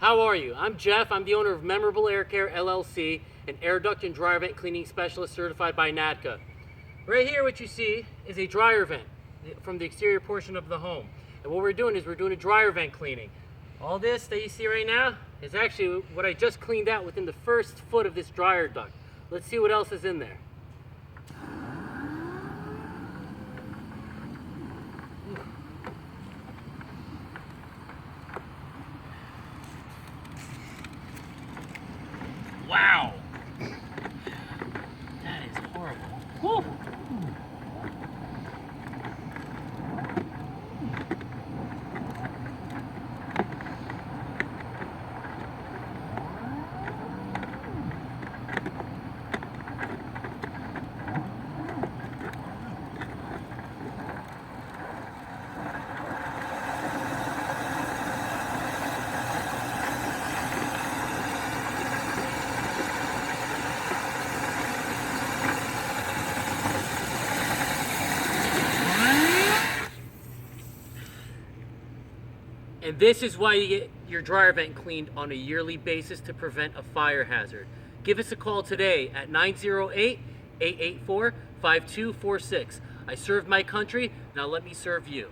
How are you? I'm Jeff. I'm the owner of Memorable Air Care LLC, an air duct and dryer vent cleaning specialist certified by NADCA. Right here, what you see is a dryer vent from the exterior portion of the home. And what we're doing is we're doing a dryer vent cleaning. All this that you see right now is actually what I just cleaned out within the first foot of this dryer duct. Let's see what else is in there. Wow! That is horrible. Whew. And this is why you get your dryer vent cleaned on a yearly basis to prevent a fire hazard. Give us a call today at 908-884-5246. I serve my country, now let me serve you.